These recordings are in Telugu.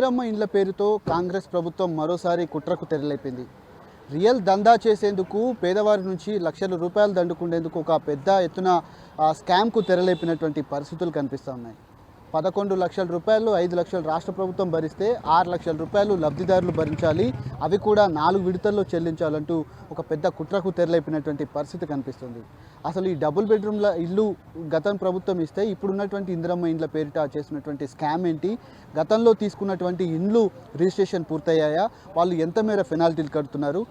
ఇందిరమ్మ ఇండ్ల పేరుతో కాంగ్రెస్ ప్రభుత్వం మరోసారి కుట్రకు తెరలేపింది. రియల్ దందా చేసేందుకు పేదవారి నుంచి లక్షల రూపాయలు దండుకునేందుకు ఒక పెద్ద ఎత్తున స్కామ్కు తెరలేపినటువంటి పరిస్థితులు కనిపిస్తూ ఉన్నాయి. 11 లక్షల రూపాయలు 5 లక్షలు రాష్ట్ర ప్రభుత్వం భరిస్తే 6 లక్షల రూపాయలు లబ్ధిదారులు భరించాలి, అవి కూడా 4 విడతల్లో చెల్లించాలంటూ ఒక పెద్ద కుట్రకు తెరలేపినటువంటి పరిస్థితి కనిపిస్తుంది. అసలు ఈ డబుల్ బెడ్రూమ్ల ఇల్లు గతం ప్రభుత్వం ఇస్తే ఇప్పుడున్నటువంటి ఇందిరమ్మ ఇండ్ల పేరిట చేసినటువంటి స్కామ్ ఏంటి, గతంలో తీసుకున్నటువంటి ఇండ్లు రిజిస్ట్రేషన్ పూర్తయ్యాయా, వాళ్ళు ఎంత మేర పెనాల్టీలు కడుతున్నారు,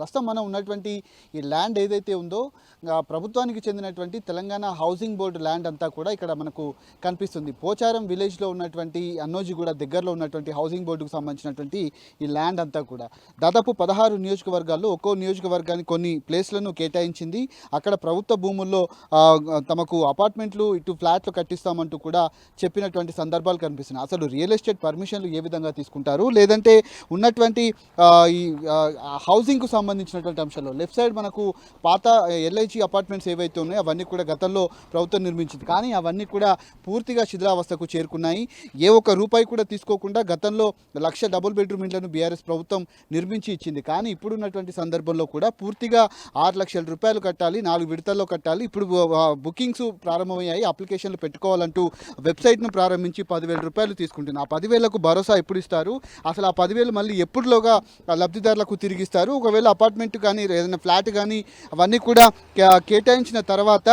ప్రస్తుతం మనం ఉన్నటువంటి ఈ ల్యాండ్ ఏదైతే ఉందో ప్రభుత్వానికి చెందినటువంటి తెలంగాణ హౌసింగ్ బోర్డు ల్యాండ్ అంతా కూడా ఇక్కడ మనకు కనిపిస్తుంది. పోచారం విలేజ్లో ఉన్నటువంటి అన్నోజిగూడ దగ్గరలో ఉన్నటువంటి హౌసింగ్ బోర్డుకు సంబంధించినటువంటి ఈ ల్యాండ్ అంతా కూడా దాదాపు 16 నియోజకవర్గాల్లో ఒక్కో నియోజకవర్గానికి కొన్ని ప్లేస్లను కేటాయించింది. అక్కడ ప్రభుత్వ భూముల్లో తమకు అపార్ట్మెంట్లు ఇటు ఫ్లాట్లు కట్టిస్తామంటూ కూడా చెప్పినటువంటి సందర్భాలు కనిపిస్తున్నాయి. అసలు రియల్ ఎస్టేట్ పర్మిషన్లు ఏ విధంగా తీసుకుంటారు, లేదంటే ఉన్నటువంటి ఈ హౌసింగ్కు సంబంధించినటువంటి అంశాల్లో లెఫ్ట్ సైడ్ మనకు పాత ఎల్ఐజీ అపార్ట్మెంట్స్ ఏవైతే ఉన్నాయో అవన్నీ కూడా గతంలో ప్రభుత్వం నిర్మించింది, కానీ అవన్నీ కూడా పూర్తిగా శిథిలావస్థకు చేరుకున్నాయి. ఏ ఒక్క రూపాయి కూడా తీసుకోకుండా గతంలో 1,00,000 డబుల్ బెడ్రూమ్ ఇండ్లను బీఆర్ఎస్ ప్రభుత్వం నిర్మించి ఇచ్చింది. కానీ ఇప్పుడున్నటువంటి సందర్భంలో కూడా పూర్తిగా 6 లక్షల రూపాయలు కట్టాలి, 4 విడతల్లో కట్టాలి. ఇప్పుడు బుకింగ్స్ ప్రారంభమయ్యాయి, అప్లికేషన్లు పెట్టుకోవాలంటూ వెబ్సైట్ను ప్రారంభించి 10,000 రూపాయలు తీసుకుంటున్నారు. ఆ 10,000కు భరోసా ఎప్పుడు ఇస్తారు, అసలు ఆ 10,000 మళ్ళీ ఎప్పుడులోగా లబ్ధిదారులకు తిరిగిస్తారు, ఒకవేళ అపార్ట్మెంట్ కానీ ఏదైనా ఫ్లాట్ కానీ అవన్నీ కూడా కేటాయించిన తర్వాత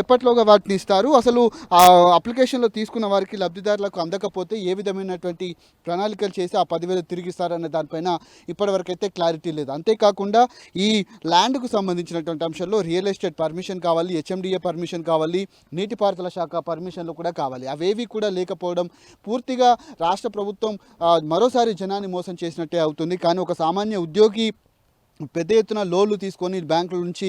ఎప్పటిలోగా వాటిని ఇస్తారు, అసలు ఆ అప్లికేషన్లో తీసుకున్న వారికి లబ్ధిదారులకు అందకపోతే ఏ విధమైనటువంటి ప్రణాళికలు చేసి ఆ 10,000 తిరిగిస్తారనే దానిపైన ఇప్పటివరకు అయితే క్లారిటీ లేదు. అంతేకాకుండా ఈ ల్యాండ్కు సంబంధించినటువంటి అంశంలో రియల్ ఎస్టేట్ పర్మిషన్ కావాలి, హెచ్ఎండిఏ పర్మిషన్ కావాలి, నీటిపారుదల శాఖ పర్మిషన్లు కూడా కావాలి. అవేవి కూడా లేకపోవడం పూర్తిగా రాష్ట్ర ప్రభుత్వం మరోసారి జనాన్ని మోసం చేసినట్టే అవుతుంది. కానీ ఒక సామాన్య ఉద్యోగి పెద్ద ఎత్తున లోన్లు తీసుకొని బ్యాంకుల నుంచి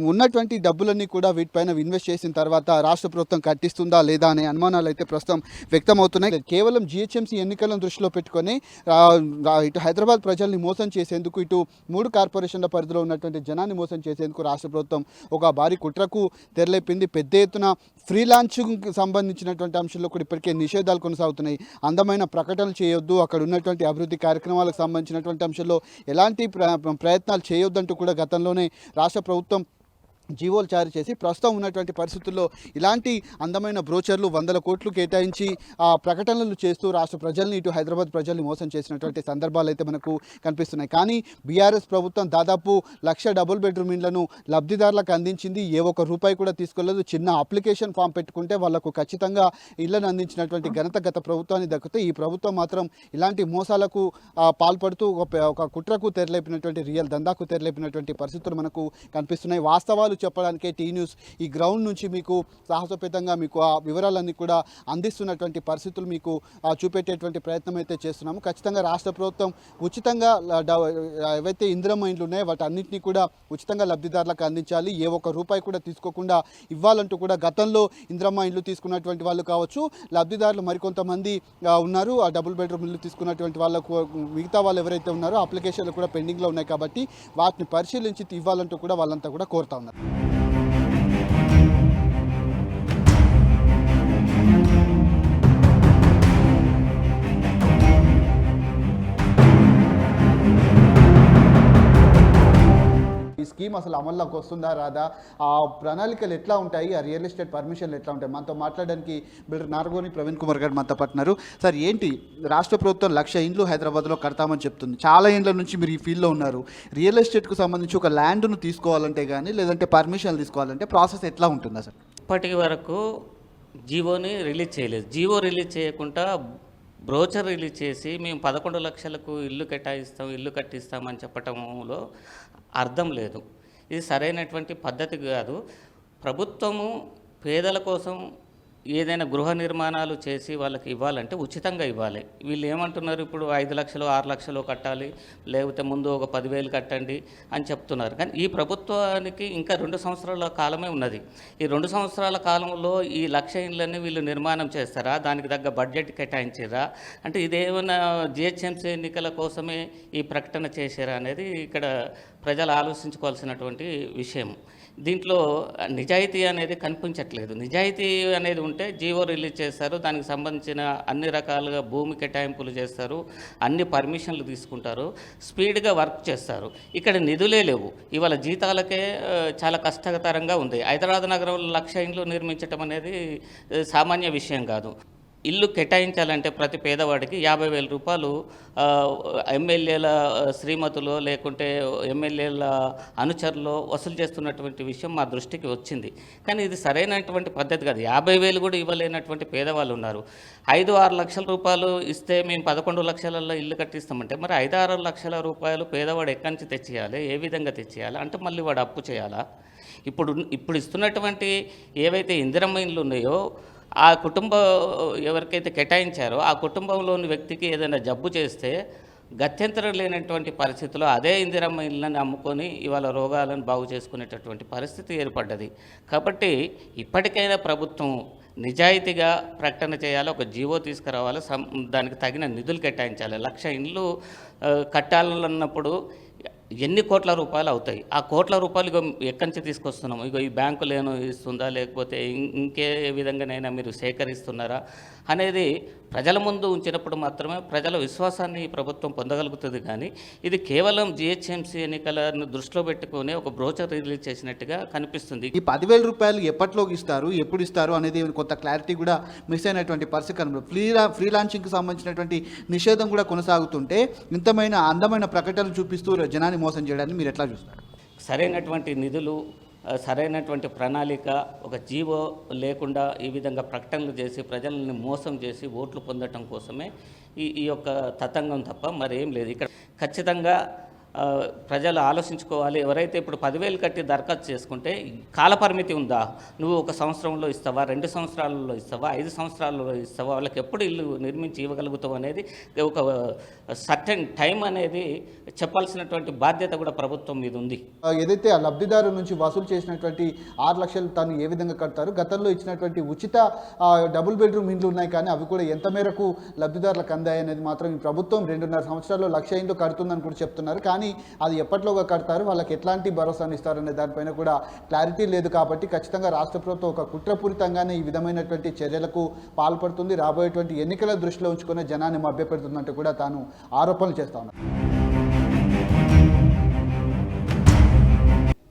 ఉన్నటువంటి డబ్బులన్నీ కూడా వీటిపైన ఇన్వెస్ట్ చేసిన తర్వాత రాష్ట్ర ప్రభుత్వం కట్టిస్తుందా లేదా అనే అనుమానాలు అయితే ప్రస్తుతం వ్యక్తమవుతున్నాయి. కేవలం జిహెచ్ఎంసీ ఎన్నికలను దృష్టిలో పెట్టుకొని ఇటు హైదరాబాద్ ప్రజల్ని మోసం చేసేందుకు, ఇటు 3 కార్పొరేషన్ల పరిధిలో ఉన్నటువంటి జనాన్ని మోసం చేసేందుకు రాష్ట్ర ప్రభుత్వం ఒక భారీ కుట్రకు తెరలేపింది. పెద్ద ఎత్తున ఫ్రీలాన్సింగ్కి సంబంధించినటువంటి అంశంలో కూడా ఇప్పటికే నిషేధాలు కొనసాగుతున్నాయి. అందమైన ప్రకటనలు చేయొద్దు, అక్కడ ఉన్నటువంటి అభివృద్ధి కార్యక్రమాలకు సంబంధించినటువంటి అంశంలో ఎలాంటి ప్రయత్నాలు చేయొద్దంటూ కూడా గతంలోనే రాష్ట్ర ప్రభుత్వం జీవోలు జారీ చేసి ప్రస్తుతం ఉన్నటువంటి పరిస్థితుల్లో ఇలాంటి అందమైన బ్రోచర్లు 100 కోట్లు కేటాయించి ప్రకటనలు చేస్తూ రాష్ట్ర ప్రజల్ని, ఇటు హైదరాబాద్ ప్రజల్ని మోసం చేసినటువంటి సందర్భాలు అయితే మనకు కనిపిస్తున్నాయి. కానీ బీఆర్ఎస్ ప్రభుత్వం దాదాపు 1,00,000 డబుల్ బెడ్రూమ్ ఇండ్లను లబ్ధిదారులకు అందించింది. ఏ ఒక్క రూపాయి కూడా తీసుకోలేదు. చిన్న అప్లికేషన్ ఫామ్ పెట్టుకుంటే వాళ్లకు ఖచ్చితంగా ఇళ్లను అందించినటువంటి ఘనత గత ప్రభుత్వాన్ని దక్కితే ఈ ప్రభుత్వం మాత్రం ఇలాంటి మోసాలకు పాల్పడుతూ ఒక కుట్రకు తెరలేపినటువంటి, రియల్ దందాకు తెరలేపినటువంటి పరిస్థితులు మనకు కనిపిస్తున్నాయి. వాస్తవాలు చెప్పడానికే టీ న్యూస్ ఈ గ్రౌండ్ నుంచి మీకు సాహసోపేతంగా మీకు ఆ వివరాలన్నీ కూడా అందిస్తున్నటువంటి పరిస్థితులు మీకు చూపెట్టేటువంటి ప్రయత్నం అయితే చేస్తున్నాము. ఖచ్చితంగా రాష్ట్ర ప్రభుత్వం ఉచితంగా ఏవైతే ఇందిరమ్మ ఇండ్లు ఉన్నాయో వాటన్నింటినీ కూడా ఉచితంగా లబ్ధిదారులకు అందించాలి. ఏ ఒక్క రూపాయి కూడా తీసుకోకుండా ఇవ్వాలంటూ కూడా గతంలో ఇందిరమ్మ ఇండ్లు తీసుకున్నటువంటి వాళ్ళు కావచ్చు, లబ్ధిదారులు మరికొంతమంది ఉన్నారు. ఆ డబుల్ బెడ్రూమ్ ఇల్లు తీసుకున్నటువంటి వాళ్ళకు మిగతా వాళ్ళు ఎవరైతే ఉన్నారో అప్లికేషన్లు కూడా పెండింగ్లో ఉన్నాయి కాబట్టి వాటిని పరిశీలించి ఇవ్వాలంటూ కూడా వాళ్ళంతా కూడా కోరుతా ఉన్నారు. ఈ స్కీమ్ అసలు అమల్లోకి వస్తుందా రాదా, ఆ ప్రణాళికలు ఎట్లా ఉంటాయి, ఆ రియల్ ఎస్టేట్ పర్మిషన్లు ఎట్లా ఉంటాయి, మనతో మాట్లాడడానికి బిల్డర్ నారగోని ప్రవీణ్ కుమార్ గారు మనతో పట్టినారు. సార్, ఏంటి రాష్ట్ర ప్రభుత్వం 1,00,000 ఇండ్లు హైదరాబాద్లో కడతామని చెప్తుంది. చాలా ఇండ్ల నుంచి మీరు ఈ ఫీల్డ్లో ఉన్నారు. రియల్ ఎస్టేట్కు సంబంధించి ఒక ల్యాండ్ను తీసుకోవాలంటే కానీ లేదంటే పర్మిషన్లు తీసుకోవాలంటే ప్రాసెస్ ఎట్లా ఉంటుంది సార్? ఇప్పటి వరకు జీవోని రిలీజ్ చేయలేదు. జీవో రిలీజ్ చేయకుండా బ్రోచర్ రిలీజ్ చేసి మేము 11 లక్షలకు ఇల్లు కట్టిస్తామని చెప్పటంలో అర్థం లేదు. ఇది సరైనటువంటి పద్ధతి కాదు. ప్రభుత్వము పేదల కోసం ఏదైనా గృహ నిర్మాణాలు చేసి వాళ్ళకి ఇవ్వాలంటే ఉచితంగా ఇవ్వాలి. వీళ్ళు ఏమంటున్నారు, ఇప్పుడు 5 లక్షలు 6 లక్షలు కట్టాలి, లేకపోతే ముందు ఒక 10,000 కట్టండి అని చెప్తున్నారు. కానీ ఈ ప్రభుత్వానికి ఇంకా 2 సంవత్సరాల కాలమే ఉన్నది. ఈ 2 సంవత్సరాల కాలంలో ఈ 1,00,000 ఇళ్ళని వీళ్ళు నిర్మాణం చేస్తారా? దానికి తగ్గ బడ్జెట్ కేటాయించారా? అంటే ఇదేమైనా జిహెచ్ఎంసీ ఎన్నికల కోసమే ఈ ప్రకటన చేశారా అనేది ఇక్కడ ప్రజలు ఆలోచించుకోవాల్సినటువంటి విషయం. దీంట్లో నిజాయితీ అనేది కనిపించట్లేదు. నిజాయితీ అనేది ఉంటే జీవో రిలీజ్ చేస్తారు, దానికి సంబంధించిన అన్ని రకాలుగా భూమి కేటాయింపులు చేస్తారు, అన్ని పర్మిషన్లు తీసుకుంటారు, స్పీడ్గా వర్క్ చేస్తారు. ఇక్కడ నిధులే లేవు. ఇవాళ జీతాలకే చాలా కష్టతరంగా ఉంది. హైదరాబాద్ నగరంలో 1,00,000 ఇండ్లు నిర్మించడం అనేది సామాన్య విషయం కాదు. ఇల్లు కేటాయించాలంటే ప్రతి పేదవాడికి 50,000 రూపాయలు ఎమ్మెల్యేల శ్రీమతులు లేకుంటే ఎమ్మెల్యేల అనుచరులు వసూలు చేస్తున్నటువంటి విషయం మా దృష్టికి వచ్చింది. కానీ ఇది సరైనటువంటి పద్ధతి కాదు. 50,000 కూడా ఇవ్వలేనటువంటి పేదవాళ్ళు ఉన్నారు. 5-6 లక్షల రూపాయలు ఇస్తే మేము 11 లక్షలలో ఇల్లు కట్టిస్తామంటే మరి 5-6 లక్షల రూపాయలు పేదవాడు ఎక్కడి నుంచి తెచ్చేయాలి, ఏ విధంగా తెచ్చేయాలి? అంటే మళ్ళీ వాడు అప్పు చేయాలా? ఇప్పుడు ఇస్తున్నటువంటి ఏవైతే ఇందిరమ్మ ఇండ్లు ఉన్నాయో ఆ కుటుంబం ఎవరికైతే కేటాయించారో ఆ కుటుంబంలోని వ్యక్తికి ఏదైనా జబ్బు చేస్తే గత్యంతరం లేనటువంటి పరిస్థితిలో అదే ఇందిరమ్మ ఇళ్ళని అమ్ముకొని ఇవాళ రోగాలను బాగు చేసుకునేటటువంటి పరిస్థితి ఏర్పడ్డది. కాబట్టి ఇప్పటికైనా ప్రభుత్వం నిజాయితీగా ప్రకటన చేయాలి, ఒక జీవో తీసుకురావాలి, దానికి తగిన నిధులు కేటాయించాలి. 1,00,000 ఇండ్లు కట్టాలన్నప్పుడు ఎన్ని కోట్ల రూపాయలు అవుతాయి? ఆ కోట్ల రూపాయలు ఇగో ఎక్కడి నుంచి తీసుకొస్తున్నాము? ఇగో ఈ బ్యాంకు లోన్ ఇస్తుందా, లేకపోతే ఇంకే విధంగానైనా మీరు సేకరిస్తున్నారా అనేది ప్రజల ముందు ఉంచినప్పుడు మాత్రమే ప్రజల విశ్వాసాన్ని ఈ ప్రభుత్వం పొందగలుగుతుంది. కానీ ఇది కేవలం జిహెచ్ఎంసీ ఎన్నికలను దృష్టిలో పెట్టుకుని ఒక బ్రోచర్ రిలీజ్ చేసినట్టుగా కనిపిస్తుంది. ఈ 10,000 రూపాయలు ఎప్పట్లోకి ఇస్తారు, ఎప్పుడు ఇస్తారు అనేది కొంత క్లారిటీ కూడా మిస్ అయినటువంటి పరిస్థితి కనిపిస్తుంది. ఫ్రీలాన్సింగ్కి సంబంధించినటువంటి నిషేధం కూడా కొనసాగుతుంటే ఇంతమైన అందమైన ప్రకటనలు చూపిస్తూ జనాన్ని మోసం చేయడాన్ని మీరు ఎట్లా చూస్తారు? సరైనటువంటి నిధులు, సరైనటువంటి ప్రణాళిక, ఒక జీవో లేకుండా ఈ విధంగా ప్రకటనలు చేసి ప్రజల్ని మోసం చేసి ఓట్లు పొందటం కోసమే ఈ యొక్క తతంగం తప్ప మరేం లేదు. ఇక్కడ ఖచ్చితంగా ప్రజలు ఆలోచించుకోవాలి. ఎవరైతే ఇప్పుడు 10,000 కట్టి దరఖాస్తు చేసుకుంటే కాలపరిమితి ఉందా? నువ్వు 1 సంవత్సరంలో ఇస్తావా, 2 సంవత్సరాలలో ఇస్తావా, 5 సంవత్సరాలలో ఇస్తావా, వాళ్ళకి ఎప్పుడు ఇల్లు నిర్మించి ఇవ్వగలుగుతావు అనేది ఒక సర్టెన్ టైం అనేది చెప్పాల్సినటువంటి బాధ్యత కూడా ప్రభుత్వం మీద ఉంది. ఏదైతే ఆ లబ్ధిదారు నుంచి వసూలు చేసినటువంటి 6 లక్షలు తాను ఏ విధంగా కడతారు, గతంలో ఇచ్చినటువంటి ఉచిత డబుల్ బెడ్రూమ్ ఇండ్లు ఉన్నాయి కానీ అవి కూడా ఎంత మేరకు లబ్ధిదారులకు అందాయి అనేది మాత్రం ఈ ప్రభుత్వం 2.5 సంవత్సరాల్లో 1,00,000 ఇండ్లు కడుతుందని కూడా చెప్తున్నారు. కానీ అది ఎప్పట్లోగా కడతారు, వాళ్ళకి ఎట్లాంటి భరోసాను ఇస్తారనే దానిపైన కూడా క్లారిటీ లేదు. కాబట్టి ఖచ్చితంగా రాష్ట్ర ప్రభుత్వం ఒక కుట్రపూరితంగానే ఈ విధమైనటువంటి చర్యలకు పాల్పడుతుంది, రాబోయేటువంటి ఎన్నికల దృష్టిలో ఉంచుకునే జనాన్ని మభ్యపెడుతుందంటూ కూడా తాను ఆరోపణలు చేస్తా ఉన్నారు.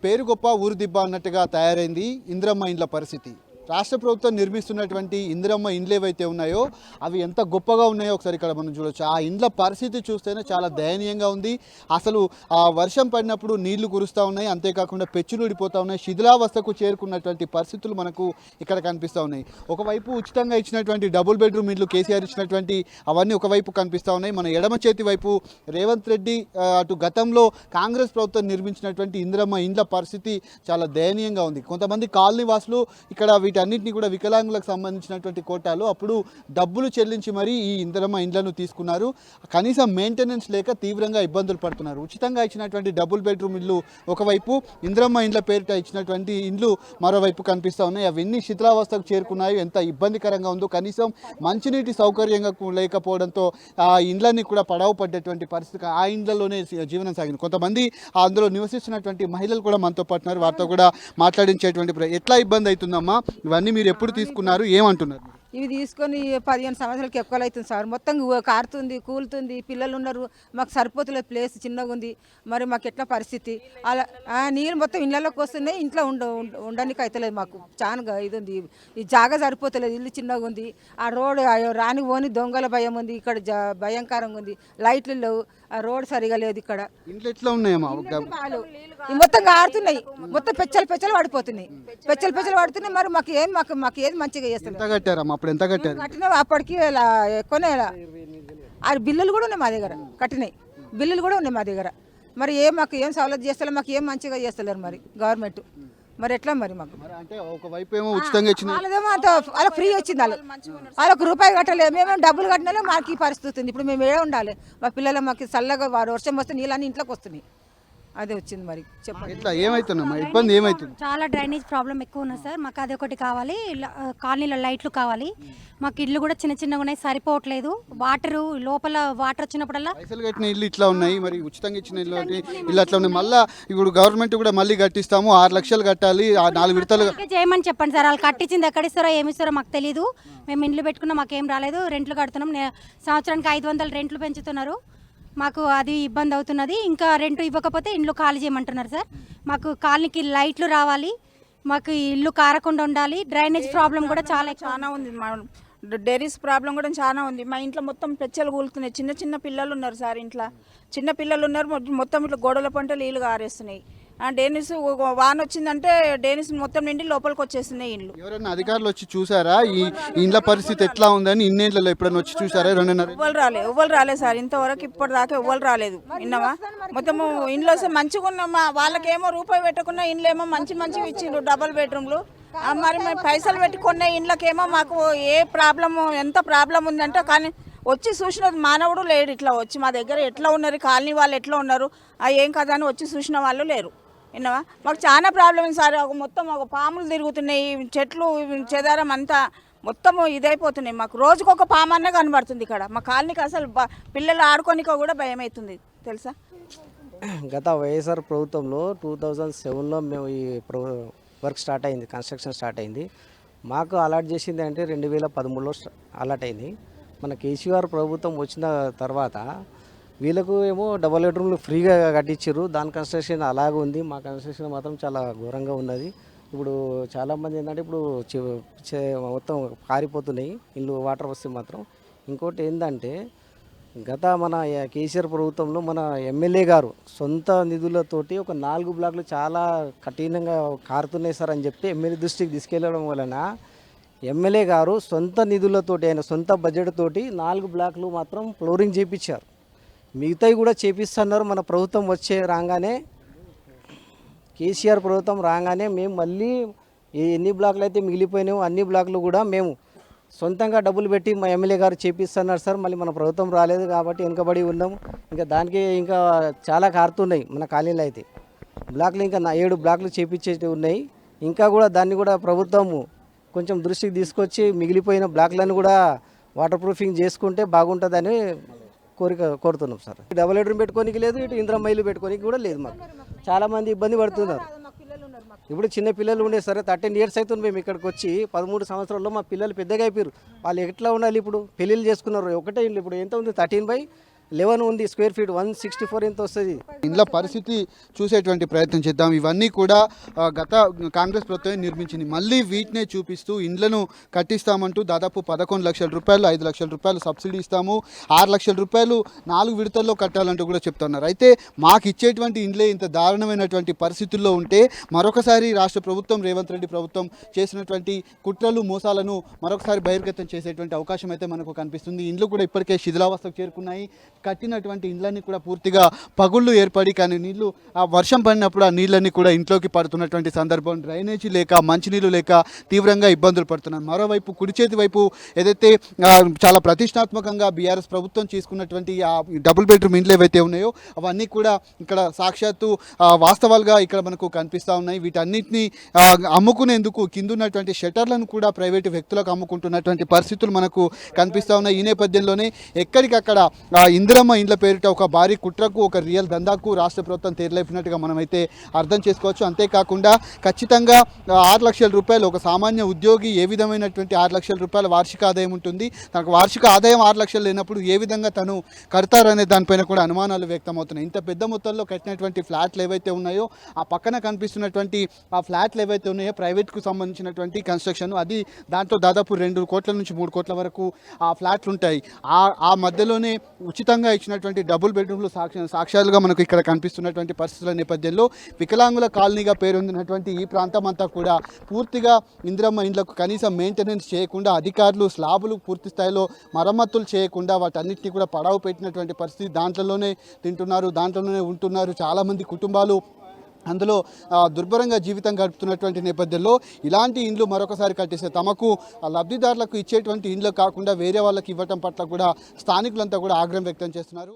పేరు గొప్ప ఊరు దిబ్బ అన్నట్టుగా తయారైంది ఇందిరమ్మ ఇండ్ల పరిస్థితి. రాష్ట్ర ప్రభుత్వం నిర్మిస్తున్నటువంటి ఇందిరమ్మ ఇండ్లు ఏవైతే ఉన్నాయో అవి ఎంత గొప్పగా ఉన్నాయో ఒకసారి ఇక్కడ మనం చూడొచ్చు. ఆ ఇండ్ల పరిస్థితి చూస్తేనే చాలా దయనీయంగా ఉంది. అసలు ఆ వర్షం పడినప్పుడు నీళ్లు కురుస్తూ ఉన్నాయి, అంతేకాకుండా పెచ్చులు ఊడిపోతూ ఉన్నాయి, శిథిలావస్థకు చేరుకున్నటువంటి పరిస్థితులు మనకు ఇక్కడ కనిపిస్తూ ఉన్నాయి. ఒకవైపు ఉచితంగా ఇచ్చినటువంటి డబుల్ బెడ్రూమ్ ఇండ్లు కేసీఆర్ ఇచ్చినటువంటి అవన్నీ ఒకవైపు కనిపిస్తూ ఉన్నాయి. మన ఎడమ చేతి వైపు రేవంత్ రెడ్డి అటు గతంలో కాంగ్రెస్ ప్రభుత్వం నిర్మించినటువంటి ఇందిరమ్మ ఇండ్ల పరిస్థితి చాలా దయనీయంగా ఉంది. కొంతమంది కాలనీ వాసులు ఇక్కడ వీటన్నిటిని కూడా వికలాంగులకు సంబంధించినటువంటి కోటాలు అప్పుడు డబ్బులు చెల్లించి మరీ ఈ ఇందిరమ్మ ఇండ్లను తీసుకున్నారు. కనీసం మెయింటెనెన్స్ లేక తీవ్రంగా ఇబ్బందులు పడుతున్నారు. ఉచితంగా ఇచ్చినటువంటి డబుల్ బెడ్రూమ్ ఇల్లు ఒకవైపు, ఇందిరమ్మ ఇండ్ల పేరిట ఇచ్చినటువంటి ఇండ్లు మరోవైపు కనిపిస్తూ ఉన్నాయి. అవన్నీ శిథిలావస్థకు చేరుకున్నాయి. ఎంత ఇబ్బందికరంగా ఉందో, కనీసం మంచినీటి సౌకర్యంగా లేకపోవడంతో ఆ ఇండ్లన్నీ కూడా పడవ పడ్డటువంటి పరిస్థితి. ఆ ఇండ్లలోనే జీవనం సాగింది. కొంతమంది అందులో నివసిస్తున్నటువంటి మహిళలు కూడా మనతో పాటున్నారు, వారితో కూడా మాట్లాడించేటువంటి ఎట్లా ఇబ్బంది అవుతుందమ్మా, ఇవన్నీ మీరు ఎప్పుడు తీసుకున్నారు, ఏమంటున్నారు? ఇవి తీసుకొని 15 సంవత్సరాలకి ఎక్కువ అవుతుంది సార్. మొత్తం కారుతుంది, కూలుతుంది, పిల్లలు ఉన్నారు, మాకు సరిపోతలేదు, ప్లేస్ చిన్నగా ఉంది. మరి మాకు ఎట్లా పరిస్థితి? అలా నీళ్ళు మొత్తం ఇళ్ళలోకి వస్తున్నాయి, ఇంట్లో ఉండడానికి అవుతలేదు. మాకు చాలా ఇది ఉంది, ఈ జాగా సరిపోతలేదు, ఇల్లు చిన్నగా ఉంది. ఆ రోడ్ రాని పోని దొంగల భయం ఉంది, ఇక్కడ భయంకరంగా ఉంది, లైట్లు లేవు, ఆ రోడ్ సరిగా లేదు. ఇక్కడ ఇంట్లో ఎట్లా ఉన్నాయమ్మా? మొత్తం కారుతున్నాయి, మొత్తం పెచ్చలు పడిపోతున్నాయి, పెచ్చలు పడుతున్నాయి. మరి మాకు ఏది మంచిగా చేస్తారు? అప్పుడు ఎంత కట్టారు? కట్టిన అప్పటికి ఎక్కువనే అది బిల్లులు కూడా ఉన్నాయి మా దగ్గర, కట్టినాయి బిల్లులు కూడా ఉన్నాయి మా దగ్గర. మరి మాకు ఏం సవలతు చేస్తలేరు, మాకు ఏం మంచిగా చేస్తలేరు మరి గవర్నమెంట్. మరి ఎట్లా మరి మాకు మరి అంటే ఒకవైపు ఏమో ఉచితంగా ఇచ్చిన వాళ్ళదేమో అంత వాళ్ళకి ఫ్రీ వచ్చింది వాళ్ళకి రూపాయి కట్టలేదు, మేమేమో డబ్బులు కట్టినా మాకు ఈ పరిస్థితి ఉంది. ఇప్పుడు మేము ఏడే ఉండాలి, మా పిల్లలు మాకు చల్లగా వర్షం వస్తే నీళ్ళని ఇంట్లోకి వస్తున్నాయి. అదే వచ్చింది మరి చెప్పండి. ఇట్లా ఏమవుతుందమ్మా, ఇబ్బంది ఏమవుతుంది? చాలా డ్రైనేజ్ ప్రాబ్లం ఎక్కువ ఉన్నది సార్. మాకు అది ఒకటి కావాలి, కాలనీలో లైట్లు కావాలి. మాకు ఇల్లు కూడా చిన్న చిన్నగా ఉన్నాయి, సరిపోవట్లేదు. వాటర్ లోపల వాటర్ వచ్చినప్పుడల్లా పైసలు కట్టిన ఇల్లు ఇట్లా ఉన్నాయి, మరి ఉచితంగా ఇచ్చిన ఇల్లు అట్లా ఉన్నాయి. మళ్ళీ ఇప్పుడు గవర్నమెంట్ కూడా మళ్ళీ కట్టిస్తాము 6 లక్షలు కట్టాలి, ఆ 4 విడతలు చేయమని చెప్పండి సార్. వాళ్ళు కట్టించింది ఎక్కడిస్తారో ఏమిస్తారో మాకు తెలియదు. మేము ఇండ్లు పెట్టుకున్నా మాకేం రాలేదు, రెంట్లు కడుతున్నాం. సంవత్సరానికి 500 రెంట్లు పెంచుతున్నారు. మాకు అది ఇబ్బంది అవుతున్నది. ఇంకా రెంట్ ఇవ్వకపోతే ఇండ్లు ఖాళీ చేయమంటున్నారు సార్. మాకు కాలనీకి లైట్లు రావాలి, మాకు ఇల్లు కారకుండా ఉండాలి. డ్రైనేజ్ ప్రాబ్లం కూడా చాలా ఉంది. డైరీస్ ప్రాబ్లం కూడా చాలా ఉంది. మా ఇంట్లో మొత్తం పెచ్చలు కూలుతున్నాయి. చిన్న చిన్న పిల్లలు ఉన్నారు సార్, ఇంట్లో చిన్న పిల్లలు ఉన్నారు. మొత్తం ఇట్లా గోడల పంట నీళ్ళు గారేస్తున్నాయి. డేనిస్ వాన వచ్చిందంటే డేనిస్ మొత్తం నిండి లోపలికి వచ్చేస్తున్నాయి ఇల్లు. ఎవరైనా అధికారులు వచ్చి చూసారా ఈ ఇండ్ల పరిస్థితి ఎట్లా ఉందని? ఇన్నేళ్ళలో ఎప్పుడైనా వచ్చి చూసారా? 2.5 ఎవ్వరు రాలేదు సార్, ఇంతవరకు ఇప్పటిదాకా ఎవ్వరు రాలేదు. విన్నావా? మొత్తము ఇంట్లో మంచిగా ఉన్న వాళ్ళకేమో రూపాయి పెట్టకున్న ఇండ్లు ఏమో మంచివి ఇచ్చిండ్రు, డబల్ బెడ్రూమ్లు. మరి మేము పైసలు పెట్టి కొన్న ఇండ్లకేమో మాకు ఏ ప్రాబ్లము, ఎంత ప్రాబ్లం ఉందంటే కానీ వచ్చి చూసిన మానవుడు లేడు. ఇట్లా వచ్చి మా దగ్గర ఎట్లా ఉన్నారు, కాలనీ వాళ్ళు ఎట్లా ఉన్నారు, ఏం కదా అని వచ్చి చూసిన వాళ్ళు లేరు. విన్నావా? మాకు చాలా ప్రాబ్లం ఉంది సార్. మొత్తం ఒక పాములు తిరుగుతున్నాయి, చెట్లు చెదారం అంతా మొత్తము ఇదైపోతున్నాయి. మాకు రోజుకొక పాము అన్న కనబడుతుంది ఇక్కడ. మా కాలనీకి అసలు పిల్లలు ఆడుకోనికో కూడా భయం అవుతుంది తెలుసా. గత వైఎస్ఆర్ ప్రభుత్వంలో 2007లో మేము ఈ వర్క్ స్టార్ట్ అయింది, కన్స్ట్రక్షన్ స్టార్ట్ అయింది. మాకు అలాట్ చేసింది అంటే 2013లో అలాట్ అయింది. మన కేసీఆర్ ప్రభుత్వం వచ్చిన తర్వాత వీళ్ళకు ఏమో డబల్ బెడ్రూమ్లు ఫ్రీగా కట్టించారు. దాని కన్స్ట్రక్షన్ అలాగే ఉంది. మా కన్స్ట్రక్షన్ మాత్రం చాలా ఘోరంగా ఉన్నది. ఇప్పుడు చాలామంది ఏంటంటే ఇప్పుడు మొత్తం కారిపోతున్నాయి ఇల్లు వాటర్ వస్తే మాత్రం. ఇంకోటి ఏంటంటే గత మన కేసీఆర్ ప్రభుత్వంలో మన ఎమ్మెల్యే గారు సొంత నిధులతోటి ఒక 4 బ్లాక్లు చాలా కఠినంగా కారుతున్నాయి సార్ అని చెప్పి ఎమ్మెల్యే దృష్టికి తీసుకెళ్ళడం వలన ఎమ్మెల్యే గారు సొంత నిధులతోటి ఆయన సొంత బడ్జెట్ తోటి 4 బ్లాక్లు మాత్రం ఫ్లోరింగ్ చేయించారు. మిగతాయి కూడా చేపిస్తున్నారు. మన ప్రభుత్వం రాగానే కేసీఆర్ ప్రభుత్వం రాగానే మేము మళ్ళీ ఎన్ని బ్లాక్లు అయితే మిగిలిపోయినాయో అన్ని బ్లాక్లు కూడా మేము సొంతంగా డబ్బులు పెట్టి మా ఎమ్మెల్యే గారు చేపిస్తున్నారు సార్. మళ్ళీ మన ప్రభుత్వం రాలేదు కాబట్టి వెనుకబడి ఉన్నాము. ఇంకా దానికి ఇంకా చాలా కారుతున్నాయి మన కాలనీలో అయితే బ్లాక్లు. ఇంకా 7 బ్లాక్లు చేపించేవి ఉన్నాయి. ఇంకా కూడా దాన్ని కూడా ప్రభుత్వము కొంచెం దృష్టికి తీసుకొచ్చి మిగిలిపోయిన బ్లాక్లను కూడా వాటర్ ప్రూఫింగ్ చేసుకుంటే బాగుంటుందని కోరుతున్నాం సార్. డబుల్ బెడ్రూమ్ పెట్టుకోనికి లేదు, ఇటు ఇంద్రమ్మ ఇల్లు పెట్టుకోనికి కూడా లేదు. మాకు చాలామంది ఇబ్బంది పడుతున్నారు. ఇప్పుడు చిన్న పిల్లలు ఉండే సరే 13 ఇయర్స్ అవుతుంది మేము ఇక్కడికి వచ్చి. 13 సంవత్సరాల్లో మా పిల్లలు పెద్దగా అయిపోయారు. వాళ్ళు ఎట్లా ఉండాలి? ఇప్పుడు పెళ్ళిళ్ళు చేసుకున్నారు. ఒకటే ఇల్లు ఇప్పుడు ఎంత ఉంది? 13/11 ఉంది స్క్వేర్ ఫీట్. 164 ఎంత వస్తుంది? ఇండ్ల పరిస్థితి చూసేటువంటి ప్రయత్నం చేద్దాం. ఇవన్నీ కూడా గత కాంగ్రెస్ ప్రభుత్వమే నిర్మించింది. మళ్ళీ వీటినే చూపిస్తూ ఇండ్లను కట్టిస్తామంటూ దాదాపు 11 లక్షల రూపాయలు, 5 లక్షల రూపాయలు సబ్సిడీ ఇస్తాము, 6 లక్షల రూపాయలు 4 విడతల్లో కట్టాలంటూ కూడా చెప్తున్నారు. అయితే మాకు ఇచ్చేటువంటి ఇండ్లే ఇంత దారుణమైనటువంటి పరిస్థితుల్లో ఉంటే మరొకసారి రాష్ట్ర ప్రభుత్వం, రేవంత్ రెడ్డి ప్రభుత్వం చేసినటువంటి కుట్రలు, మోసాలను మరొకసారి బహిర్గతం చేసేటువంటి అవకాశం అయితే మనకు కనిపిస్తుంది. ఇండ్లు కూడా ఇప్పటికే శిథిలావస్థకు చేరుకున్నాయి. కట్టినటువంటి ఇండ్లన్నీ కూడా పూర్తిగా పగుళ్ళు ఏర్పడి కానీ నీళ్లు ఆ వర్షం పడినప్పుడు ఆ నీళ్ళన్నీ కూడా ఇంట్లోకి పడుతున్నటువంటి సందర్భం. డ్రైనేజీ లేక, మంచినీళ్ళు లేక తీవ్రంగా ఇబ్బందులు పడుతున్నారు. మరోవైపు కుడి చేతి వైపు ఏదైతే చాలా ప్రతిష్టాత్మకంగా బీఆర్ఎస్ ప్రభుత్వం తీసుకున్నటువంటి ఆ డబుల్ బెడ్రూమ్ ఇండ్లు ఏవైతే ఉన్నాయో అవన్నీ కూడా ఇక్కడ సాక్షాత్తు వాస్తవాలుగా ఇక్కడ మనకు కనిపిస్తూ ఉన్నాయి. వీటన్నిటిని అమ్ముకునేందుకు కిందున్నటువంటి షట్టర్లను కూడా ప్రైవేటు వ్యక్తులకు అమ్ముకుంటున్నటువంటి పరిస్థితులు మనకు కనిపిస్తూ ఉన్నాయి. ఈ నేపథ్యంలోనే ఎక్కడికక్కడ ఇందిరమ్మ ఇండ్ల పేరిట ఒక భారీ కుట్రకు, ఒక రియల్ దందాకు రాష్ట్ర ప్రభుత్వం తేరలేపినట్టుగా మనమైతే అర్థం చేసుకోవచ్చు. అంతేకాకుండా ఖచ్చితంగా 6 లక్షల రూపాయలు ఒక సామాన్య ఉద్యోగి ఏ విధమైనటువంటి 6 లక్షల రూపాయల వార్షిక ఆదాయం ఉంటుంది, తనకు వార్షిక ఆదాయం 6 లక్షలు లేనప్పుడు ఏ విధంగా తను కడతారనే దానిపైన కూడా అనుమానాలు వ్యక్తమవుతున్నాయి. ఇంత పెద్ద మొత్తంలో కట్టినటువంటి ఫ్లాట్లు ఏవైతే ఉన్నాయో ఆ పక్కన కనిపిస్తున్నటువంటి ఆ ఫ్లాట్లు ఏవైతే ఉన్నాయో ప్రైవేట్కు సంబంధించినటువంటి కన్స్ట్రక్షన్, అది దాంట్లో దాదాపు 2 కోట్ల నుంచి 3 కోట్ల వరకు ఆ ఫ్లాట్లు ఉంటాయి. ఆ మధ్యలోనే ఉచితంగా ఇచ్చినటువంటి డబుల్ బెడ్రూమ్లు సాక్ష్యాలుగా మనకు ఇక్కడ కనిపిస్తున్నటువంటి పరిస్థితుల నేపథ్యంలో వికలాంగుల కాలనీగా పేరొందినటువంటి ఈ ప్రాంతం అంతా కూడా పూర్తిగా ఇందిరమ్మ ఇండ్లకు కనీసం మెయింటెనెన్స్ చేయకుండా, అధికారులు స్లాబులు పూర్తి స్థాయిలో మరమ్మతులు చేయకుండా వాటన్నిటిని కూడా పడవ పెట్టినటువంటి పరిస్థితి. దాంట్లోనే తింటున్నారు, దాంట్లోనే ఉంటున్నారు. చాలామంది కుటుంబాలు అందులో దుర్భరంగా జీవితం గడుపుతున్నటువంటి నేపథ్యంలో ఇలాంటి ఇండ్లు మరొకసారి కట్టిస్తే తమకు లబ్ధిదారులకు ఇచ్చేటువంటి ఇండ్లు కాకుండా వేరే వాళ్ళకి ఇవ్వటం పట్ల కూడా స్థానికులంతా కూడా ఆగ్రహం వ్యక్తం చేస్తున్నారు.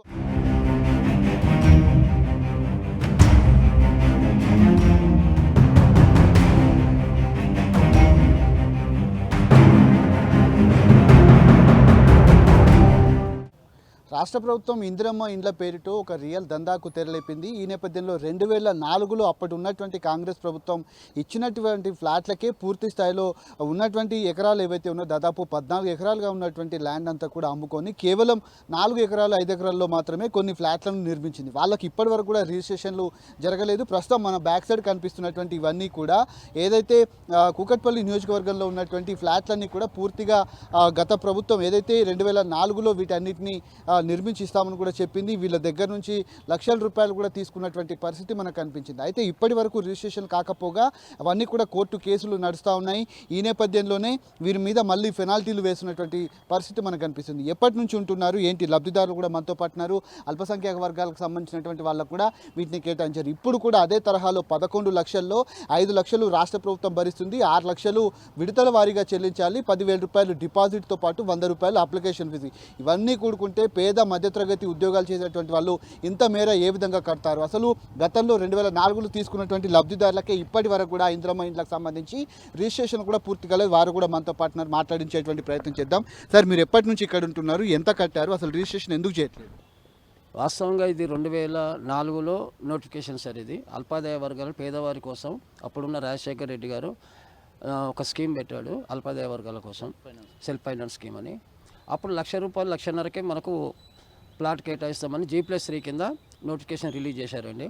రాష్ట్ర ప్రభుత్వం ఇందిరమ్మ ఇండ్ల పేరుతో ఒక రియల్ దందాకు తెరలేపింది. ఈ నేపథ్యంలో 2004లో అప్పటి ఉన్నటువంటి కాంగ్రెస్ ప్రభుత్వం ఇచ్చినటువంటి ఫ్లాట్లకే పూర్తి స్థాయిలో ఉన్నటువంటి ఎకరాలు ఏవైతే ఉన్నాయో దాదాపు 14 ఎకరాలుగా ఉన్నటువంటి ల్యాండ్ అంతా కూడా అమ్ముకొని కేవలం 4 ఎకరాలు 5 ఎకరాల్లో మాత్రమే కొన్ని ఫ్లాట్లను నిర్మించింది. వాళ్ళకి ఇప్పటి వరకు కూడా రిజిస్ట్రేషన్లు జరగలేదు. ప్రస్తుతం మన బ్యాక్ సైడ్ కనిపిస్తున్నటువంటి ఇవన్నీ కూడా ఏదైతే కూకట్పల్లి నియోజకవర్గంలో ఉన్నటువంటి ఫ్లాట్లన్నీ కూడా పూర్తిగా గత ప్రభుత్వం ఏదైతే 2004లో వీటన్నిటిని నిర్మించి ఇస్తామని కూడా చెప్పింది. వీళ్ళ దగ్గర నుంచి లక్షల రూపాయలు కూడా తీసుకున్నటువంటి పరిస్థితి మనకు కనిపించింది. అయితే ఇప్పటి వరకు రిజిస్ట్రేషన్ కాకపోగా అవన్నీ కూడా కోర్టు కేసులు నడుస్తూ ఉన్నాయి. ఈ నేపథ్యంలోనే వీరి మీద మళ్ళీ పెనాల్టీలు వేసినటువంటి పరిస్థితి మనకు కనిపిస్తుంది. ఎప్పటి నుంచి ఉంటున్నారు ఏంటి లబ్ధిదారులు కూడా మనతో పాటున్నారు. అల్పసంఖ్యాక వర్గాలకు సంబంధించినటువంటి వాళ్ళకు కూడా వీటిని కేటాయించారు. ఇప్పుడు కూడా అదే తరహాలో 11 లక్షల్లో 5 లక్షలు రాష్ట్ర ప్రభుత్వం భరిస్తుంది. 6 లక్షలు విడతల వారీగా చెల్లించాలి. 10,000 రూపాయలు డిపాజిట్తో పాటు 100 రూపాయలు అప్లికేషన్ ఫీజు. ఇవన్నీ కూడుకుంటే పేద మధ్యతరగతి ఉద్యోగాలు చేసేటువంటి వాళ్ళు ఇంత మేర ఏ విధంగా కడతారు? అసలు గతంలో 2004లో తీసుకున్నటువంటి లబ్ధిదారులకే ఇప్పటి వరకు కూడా ఇందిరమ్మ ఇండ్లకు సంబంధించి రిజిస్ట్రేషన్ కూడా పూర్తి కాలేదు. వారు కూడా మనతో పాటు మాట్లాడించేటువంటి ప్రయత్నం చేద్దాం. సార్, మీరు ఎప్పటి నుంచి ఇక్కడ ఉంటున్నారు? ఎంత కట్టారు? అసలు రిజిస్ట్రేషన్ ఎందుకు చేయట్లేదు? వాస్తవంగా ఇది 2004లో నోటిఫికేషన్ సార్. ఇది అల్పాదాయ వర్గాలు పేదవారి కోసం అప్పుడున్న రాజశేఖర్ రెడ్డి గారు ఒక స్కీమ్ పెట్టాడు అల్పాదాయ వర్గాల కోసం, సెల్ఫ్ ఫైనాన్స్ స్కీమ్ అని. అప్పుడు ₹1,00,000 1,50,000కే మనకు ప్లాట్ కేటాయిస్తామని G+3 కింద నోటిఫికేషన్ రిలీజ్ చేశారండి.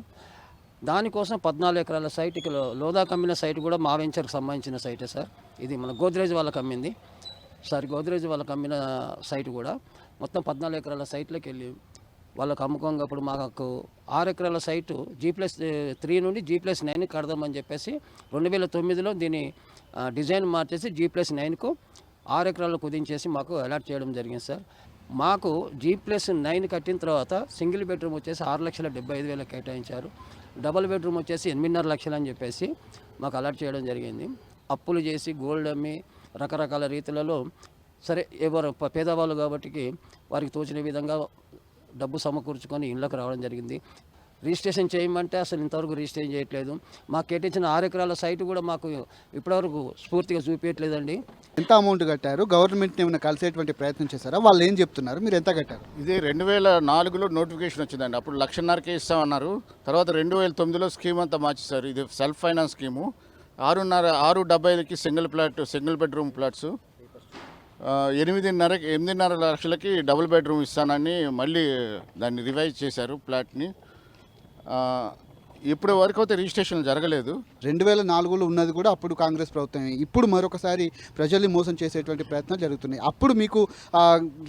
దానికోసం 14 ఎకరాల సైట్ ఇక లోదాకు అమ్మిన సైట్ కూడా మా వెంచర్కి సంబంధించిన సైటే సార్. ఇది మన గోద్రేజ్ వాళ్ళకి అమ్మింది సార్. గోద్రేజ్ వాళ్ళకి అమ్మిన సైట్ కూడా మొత్తం 14 ఎకరాల సైట్లోకి వెళ్ళి వాళ్ళకు అమ్ముకోగా అప్పుడు మాకు 6 ఎకరాల సైటు G+3 నుండి G+9 కడదామని చెప్పేసి 2009లో దీన్ని డిజైన్ మార్చేసి G+9కు 6 ఎకరాలు కుదించేసి మాకు అలాట్ చేయడం జరిగింది సార్. మాకు G+9 కట్టిన తర్వాత సింగిల్ బెడ్రూమ్ వచ్చేసి 6,75,000 కేటాయించారు. డబుల్ బెడ్రూమ్ వచ్చేసి 8.5 లక్షలు అని చెప్పేసి మాకు అలాట్ చేయడం జరిగింది. అప్పులు చేసి గోల్డ్ అమ్మి రకరకాల రీతులలో సరే ఎవరు పేదవాళ్ళు కాబట్టి వారికి తోచిన విధంగా డబ్బు సమకూర్చుకొని ఇళ్ళకు రావడం జరిగింది. రిజిస్ట్రేషన్ చేయమంటే అసలు ఇంతవరకు రిజిస్ట్రేషన్ చేయట్లేదు. మాకు కేటాయించిన 6 ఎకరాల సైటు కూడా మాకు ఇప్పటివరకు స్ఫూర్తిగా చూపించట్లేదండి. ఎంత అమౌంట్ కట్టారు? గవర్నమెంట్ని ఏమైనా కలిసేటువంటి ప్రయత్నం చేశారా? వాళ్ళు ఏం చెప్తున్నారు? మీరు ఎంత కట్టారు? ఇది 2004లో నోటిఫికేషన్ వచ్చిందండి. అప్పుడు 1,50,000కే ఇస్తామన్నారు. తర్వాత 2009లో స్కీమ్ అంతా మార్చేశారు. ఇది సెల్ఫ్ ఫైనాన్స్ స్కీము. 6.75కి సింగిల్ బెడ్రూమ్ ప్లాట్స్, 8.5 లక్షలకి డబుల్ బెడ్రూమ్ ఇస్తానని మళ్ళీ దాన్ని రివైజ్ చేశారు ప్లాట్ని. ఇప్పటి వరకు అయితే రిజిస్ట్రేషన్ జరగలేదు. 2004లో ఉన్నది కూడా అప్పుడు కాంగ్రెస్ ప్రభుత్వమే. ఇప్పుడు మరొకసారి ప్రజల్ని మోసం చేసేటువంటి ప్రయత్నాలు జరుగుతున్నాయి. అప్పుడు మీకు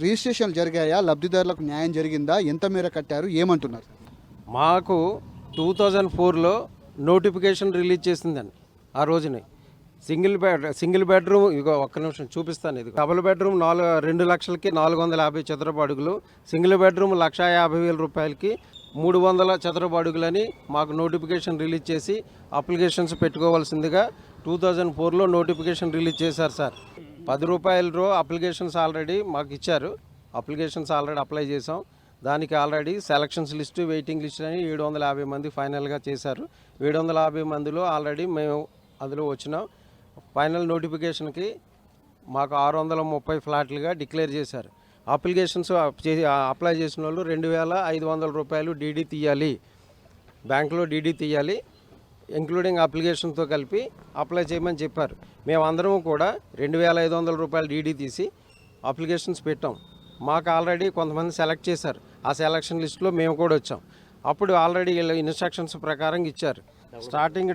రిజిస్ట్రేషన్లు జరిగాయా? లబ్ధిదారులకు న్యాయం జరిగిందా? ఎంత మేర కట్టారు? ఏమంటున్నారు? మాకు 2004లో నోటిఫికేషన్ రిలీజ్ చేసిందండి. ఆ రోజునే సింగిల్ బెడ్రూమ్ ఇక ఒక్క నిమిషం చూపిస్తాను. ఇది డబుల్ బెడ్రూమ్ 2 లక్షలకి 450 చదరపు అడుగులు, సింగిల్ బెడ్రూమ్ 1,50,000 రూపాయలకి 300 చదరపు అడుగులని మాకు నోటిఫికేషన్ రిలీజ్ చేసి అప్లికేషన్స్ పెట్టుకోవాల్సిందిగా 2004లో నోటిఫికేషన్ రిలీజ్ చేశారు సార్. ₹10 అప్లికేషన్స్ ఆల్రెడీ మాకు ఇచ్చారు. అప్లికేషన్స్ ఆల్రెడీ అప్లై చేసాం. దానికి already selections list, waiting list అని 750 మంది ఫైనల్గా చేశారు. 750 మందిలో ఆల్రెడీ మేము అందులో వచ్చినాం. ఫైనల్ నోటిఫికేషన్కి మాకు 630 ఫ్లాట్లుగా డిక్లేర్ చేశారు. అప్లికేషన్స్ అప్లై చేసిన వాళ్ళు 2,500 రూపాయలు డీడీ తీయాలి, బ్యాంకులో డీడీ తీయాలి, ఇంక్లూడింగ్ అప్లికేషన్తో కలిపి అప్లై చేయమని చెప్పారు. మేమందరం కూడా 2,500 రూపాయలు డీడీ తీసి అప్లికేషన్స్ పెట్టాం. మాకు ఆల్రెడీ కొంతమంది సెలెక్ట్ చేశారు. ఆ సెలక్షన్ లిస్టులో మేము కూడా వచ్చాం. అప్పుడు ఆల్రెడీ ఇన్స్ట్రక్షన్స్ ప్రకారం ఇచ్చారు. స్టార్టింగ్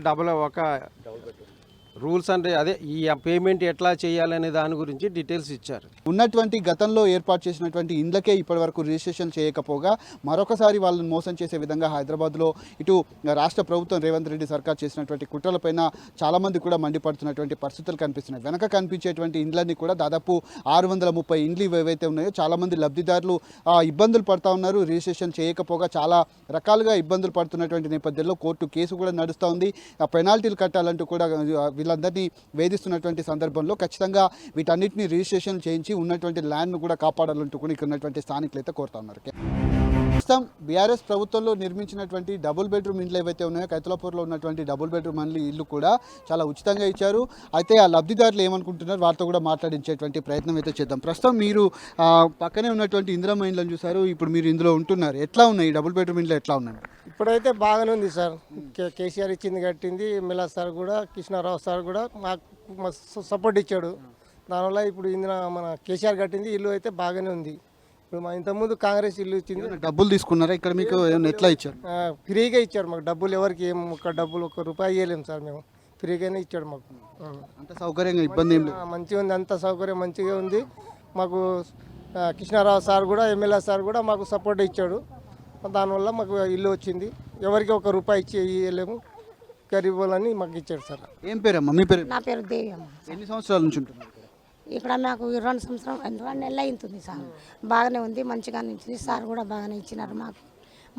రూల్స్ అంటే అదే ఈ పేమెంట్ ఎట్లా చేయాలనే దాని గురించి డీటెయిల్స్ ఇచ్చారు. ఉన్నటువంటి గతంలో ఏర్పాటు చేసినటువంటి ఇండ్లకే ఇప్పటివరకు రిజిస్ట్రేషన్ చేయకపోగా మరొకసారి వాళ్ళని మోసం చేసే విధంగా హైదరాబాద్లో ఇటు రాష్ట్ర ప్రభుత్వం రేవంత్ రెడ్డి సర్కార్ చేసినటువంటి కుట్రలపైన చాలామంది కూడా మండిపడుతున్నటువంటి పరిస్థితులు కనిపిస్తున్నాయి. వెనక కనిపించేటువంటి ఇండ్లన్నీ కూడా దాదాపు 630 ఇండ్లు ఏవైతే ఉన్నాయో చాలామంది లబ్ధిదారులు ఇబ్బందులు పడుతూ ఉన్నారు. రిజిస్ట్రేషన్ చేయకపోగా చాలా రకాలుగా ఇబ్బందులు పడుతున్నటువంటి నేపథ్యంలో కోర్టు కేసు కూడా నడుస్తూ ఉంది. పెనాల్టీలు కట్టాలంటూ కూడా వీళ్ళందరినీ వేధిస్తున్నటువంటి సందర్భంలో ఖచ్చితంగా వీటన్నిటిని రిజిస్ట్రేషన్ చేయించి ఉన్నటువంటి ల్యాండ్ను కూడా కాపాడాలంటూ కూడా ఇక్కడ ఉన్నటువంటి స్థానికులు అయితే కోరుతా ఉన్నారు. ప్రస్తుతం బీఆర్ఎస్ ప్రభుత్వంలో నిర్మించినటువంటి డబుల్ బెడ్రూమ్ ఇండ్లు ఏవైతే ఉన్నాయో కైతలాపూర్లో ఉన్నటువంటి డబుల్ బెడ్రూమ్ ఇల్లు కూడా చాలా ఉచితంగా ఇచ్చారు. అయితే ఆ లబ్ధిదారులు ఏమనుకుంటున్నారు వారితో కూడా మాట్లాడించేటువంటి ప్రయత్నం అయితే చేద్దాం. ప్రస్తుతం మీరు పక్కనే ఉన్నటువంటి ఇందిరమ్మ ఇండ్లను చూసారు, ఇప్పుడు మీరు ఇందులో ఉంటున్నారు. ఎట్లా ఉన్నాయి డబుల్ బెడ్రూమ్ ఇండ్లు ఎట్లా ఉన్నాయి? ఇప్పుడైతే బాగానే ఉంది సార్. కేసీఆర్ ఇచ్చింది కట్టింది, ఎమ్మెల్యే సార్ కూడా కృష్ణారావు సార్ కూడా మాకు సపోర్ట్ ఇచ్చాడు. దానివల్ల ఇప్పుడు మన కేసీఆర్ కట్టింది ఇల్లు అయితే బాగానే ఉంది. ఇప్పుడు మా ఇంతకుముందు కాంగ్రెస్ ఇల్లు ఇచ్చింది. డబ్బులు తీసుకున్నారా ఇక్కడ? మీకు ఎట్లా ఇచ్చారు? ఫ్రీగా ఇచ్చారు మాకు. డబ్బులు ఎవరికి ఏం డబ్బులు ₹1 ఇవ్వలేము సార్, మేము ఫ్రీగానే ఇచ్చాడు మాకు. అంత సౌకర్యంగా ఇబ్బంది ఏం లేదు, మంచిగా ఉంది, అంత సౌకర్యం మంచిగా ఉంది మాకు. కృష్ణారావు సార్ కూడా ఎమ్మెల్యే సార్ కూడా మాకు సపోర్ట్ ఇచ్చాడు. దానివల్ల మాకు ఇల్లు వచ్చింది. ఎవరికి ₹1 ఇచ్చి ఇవ్వలేము, గరీబులని మాకు ఇచ్చాడు సార్. ఏం పేరమ్మా మీ పేరు? నా పేరు దేవి అమ్మ. ఎన్ని సంవత్సరాల నుంచి ఉంటున్నారు ఇక్కడ నాకు 2 నెలలు అవుతుంది సార్. బాగానే ఉంది, మంచిగానే ఇచ్చింది సార్ కూడా బాగానే ఇచ్చినారు మాకు.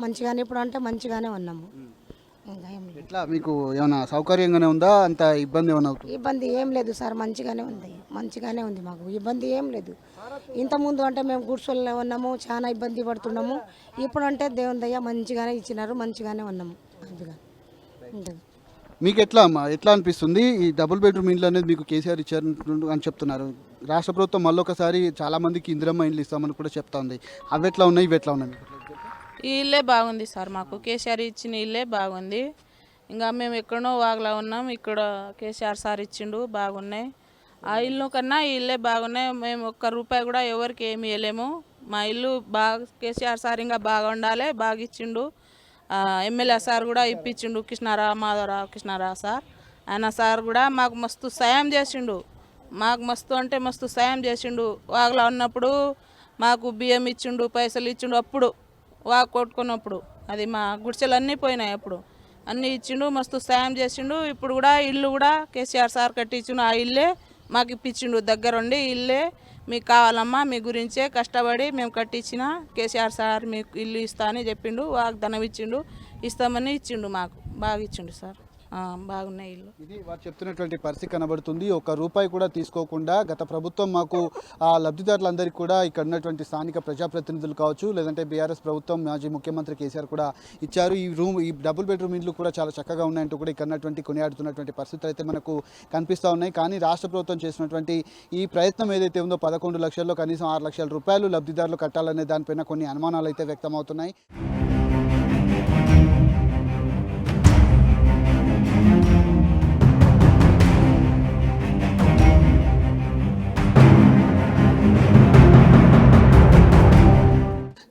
మంచిగానే ఇప్పుడు అంటే మంచిగానే ఉన్నాము. ఇంకా ఏం లేదు. ఎట్లా మీకు ఏమైనా సౌకర్యంగానే ఉందా? అంత ఇబ్బంది ఏమైనా అవుతుంది? ఇబ్బంది ఏం లేదు సార్, మంచిగానే ఉంది, మంచిగానే ఉంది మాకు. ఇబ్బంది ఏం లేదు. ఇంతకుముందు అంటే మేము గుడిసెల్లో ఉన్నాము, చాలా ఇబ్బంది పడుతున్నాము. ఇప్పుడు అంటే దేవుని దయ మంచిగానే ఇచ్చినారు, మంచిగానే ఉన్నాము. మంచిగా ఉంటుంది. మీకు ఎట్లా అమ్మా, ఎట్లా అనిపిస్తుంది? ఈ డబుల్ బెడ్రూమ్ ఇండ్లు అనేది మీకు కేసీఆర్ ఇచ్చారు అని చెప్తున్నారు. రాష్ట్ర ప్రభుత్వం మళ్ళొకసారి చాలా మందికి ఇందిరమ్మ ఇండ్లు ఇస్తామని కూడా చెప్తా ఉంది. అవి ఎట్లా ఉన్నాయి, ఇవి ఎట్లా ఉన్నాయి? ఈ ఇల్లే బాగుంది సార్, మాకు కేసీఆర్ ఇచ్చిన ఇల్లే బాగుంది. ఇంకా మేము ఎక్కడో వాగలా ఉన్నాం, ఇక్కడ కేసీఆర్ సార్ ఇచ్చిండు, బాగున్నాయి. ఆ ఇల్లు కన్నా ఈ ఇల్లే బాగున్నాయి. మేము ₹1 కూడా ఎవరికి ఏమి ఇవ్వలేము. మా ఇల్లు బాగా కేసీఆర్ సార్ ఇంకా బాగా ఉండాలి, బాగా ఇచ్చిండు. ఎమ్మెల్యే సార్ కూడా ఇప్పించిండు, మాధవరావు కృష్ణారావు సార్. ఆయన సార్ కూడా మాకు మస్తు సాయం చేసిండు. మాకు మస్తు అంటే మస్తు సాయం చేసిండు. వాగలా ఉన్నప్పుడు మాకు బియ్యం ఇచ్చిండు, పైసలు ఇచ్చిండు. అప్పుడు వాగు కొట్టుకున్నప్పుడు అది మా గుడిసెలు అన్నీ పోయినాయి, అప్పుడు అన్నీ ఇచ్చిండు, మస్తు సాయం చేసిండు. ఇప్పుడు కూడా ఇల్లు కూడా కేసీఆర్ సార్ కట్టించిండు. ఆ ఇల్లే మాకు ఇప్పించిండు, దగ్గరుండి ఇల్లే మీకు కావాలమ్మా, మీ గురించే కష్టపడి మేము కట్టించిన కేసీఆర్ సార్ మీకు ఇల్లు ఇస్తా అని చెప్పిండు, వాగ్దానం ఇచ్చిండు, ఇస్తామని ఇచ్చిండు, మాకు బాగా ఇచ్చిండు సార్. బాగున్నాయి ఇల్లు. ఇది వారు చెప్తున్నటువంటి పరిస్థితి కనబడుతుంది. ₹1 కూడా తీసుకోకుండా గత ప్రభుత్వం మాకు లబ్ధిదారులందరికీ కూడా ఇక్కడ ఉన్నటువంటి స్థానిక ప్రజాప్రతినిధులు కావచ్చు, లేదంటే బీఆర్ఎస్ ప్రభుత్వం మాజీ ముఖ్యమంత్రి కేసీఆర్ కూడా ఇచ్చారు. ఈ డబుల్ బెడ్రూమ్ ఇండ్లు కూడా చాలా చక్కగా ఉన్నాయంటూ కూడా ఇక్కడ ఉన్నటువంటి కొనియాడుతున్నటువంటి పరిస్థితులు అయితే మనకు కనిపిస్తూ ఉన్నాయి. కానీ రాష్ట్ర ప్రభుత్వం చేసినటువంటి ఈ ప్రయత్నం ఏదైతే ఉందో 11 లక్షల్లో కనీసం ₹6 లక్షల లబ్ధిదారులు కట్టాలనే దానిపైన కొన్ని అనుమానాలు అయితే వ్యక్తమవుతున్నాయి.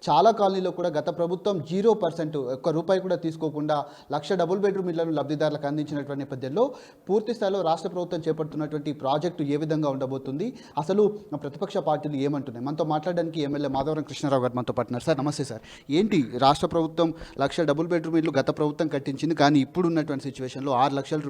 చాలా కాలనీలో కూడా గత ప్రభుత్వం 0% ₹1 కూడా తీసుకోకుండా 1,00,000 డబుల్ బెడ్రూమ్ ఇళ్లను లబ్ధిదారులకు అందించినటువంటి నేపథ్యంలో పూర్తి స్థాయిలో రాష్ట్ర ప్రభుత్వం చేపడుతున్నటువంటి ప్రాజెక్టు ఏ విధంగా ఉండబోతుంది, అసలు ప్రతిపక్ష పార్టీలు ఏమంటున్నాయి? మనతో మాట్లాడడానికి ఎమ్మెల్యే మాధవరం కృష్ణారావు గారు మనతో పాటున్నారు. సార్ నమస్తే సార్. ఏంటి రాష్ట్ర ప్రభుత్వం 1,00,000 డబుల్ బెడ్రూమ్ ఇల్లు గత ప్రభుత్వం కట్టించింది, కానీ ఇప్పుడు ఉన్నటువంటి సిచ్యువేషన్లో ₹6 లక్షల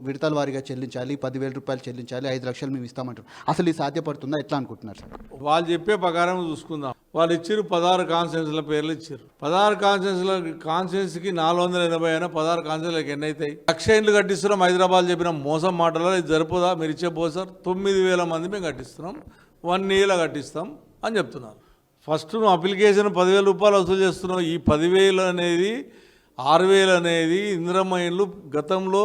విడతల వారీగా చెల్లించాలి, ₹10,000 చెల్లించాలి, ₹5 లక్షలు మేము ఇస్తామంటారు. అసలు ఇది సాధ్యపడుతుందా? ఎట్లా అనుకుంటున్నారు సార్? వాళ్ళు చెప్పే ప్రకారం చూసుకుందాం. వాళ్ళు ఇచ్చారు 16 కాన్స్టిట్యూన్సీల పేర్లు ఇచ్చారు. 16 కాన్స్టిట్యూన్సీకి 480 అయినా 16 కాన్స్టిట్యూన్సీలకు ఎన్ని అవుతాయి? 1,00,000 ఇండ్లు కట్టిస్తున్నాం. హైదరాబాద్ చెప్పిన మోసం మాటలో ఇది జరుపుదా? మీరు ఇచ్చే సార్ 9,000 మంది మేము కట్టిస్తున్నాం, 1 yearలో కట్టిస్తాం అని చెప్తున్నారు. ఫస్ట్ నువ్వు అప్లికేషన్ ₹10,000 వసూలు చేస్తున్నావు. ఈ 10,000 అనేది 6,000 అనేది ఇందిరమ్మ ఇండ్లు గతంలో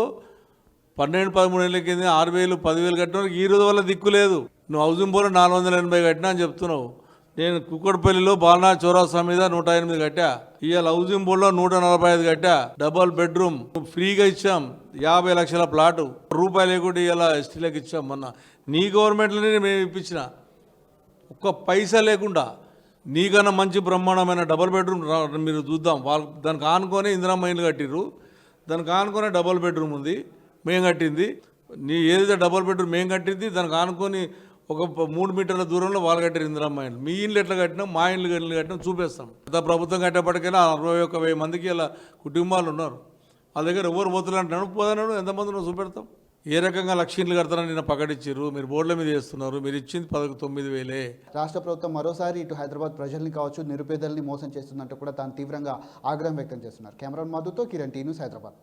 12-13 ఏళ్ళ కింద 6,000 10,000 కట్టిన ఈ రోజు వల్ల దిక్కు లేదు. నువ్వు హౌసింగ్ బోర్డు 480 కట్టినా అని చెప్తున్నావు. నేను కుక్కడపల్లిలో బాలనాథ్ చౌరాస్తా మీద 108 కట్టా. ఇవాళ హౌసింగ్ బోర్డులో 145 కట్టా. డబల్ బెడ్రూమ్ ఫ్రీగా ఇచ్చాం. 50 లక్షల ప్లాటు ₹1 లేకుండా ఇవాళ ఎస్టీలకు ఇచ్చాం. మొన్న నీ గవర్నమెంట్లోనే మేము ఇప్పించిన, ఒక్క పైసా లేకుండా. నీకన్నా మంచి బ్రహ్మాండమైన డబల్ బెడ్రూమ్ మీరు చూద్దాం. వాళ్ళు దానికి ఆనుకొని ఇందిరమ్మ ఇండ్లు కట్టిర్రు, దానికి ఆనుకొని డబల్ బెడ్రూమ్ ఉంది మేము కట్టింది. నీ ఏదైతే డబుల్ బెడ్రూమ్ మేము కట్టింది దానికి ఆనుకొని ఒక 3 మీటర్ల దూరంలో వాళ్ళు కట్టారు ఇందిరమ్మ ఇండ్లు. మీ ఇండ్లు ఎట్లా కట్టినాం, మా ఇండ్లు కట్టినాం చూపిస్తాం. గత ప్రభుత్వం కట్టేపటికైనా 61,000 మందికి ఇలా కుటుంబాలు ఉన్నారు. వాళ్ళ దగ్గర ఎవరు పోతులు అంటున్నాడు, పోదన్నాడు, ఎంతమంది చూపెడతాం. ఏ రకంగా 1,00,000 ఇండ్లు కడతారని నిన్న ప్రకటించారు, మీరు బోర్డుల మీద వేస్తున్నారు. మీరు ఇచ్చింది 9,000. రాష్ట్ర ప్రభుత్వం మరోసారి ఇటు హైదరాబాద్ ప్రజల్ని కావచ్చు, నిరుపేదల్ని మోసం చేస్తుందంటూ కూడా తాను తీవ్రంగా ఆగ్రహం వ్యక్తం చేస్తున్నారు. కెమెరాన్ మధుతో కిరణ్ టీ న్యూస్, హైదరాబాద్.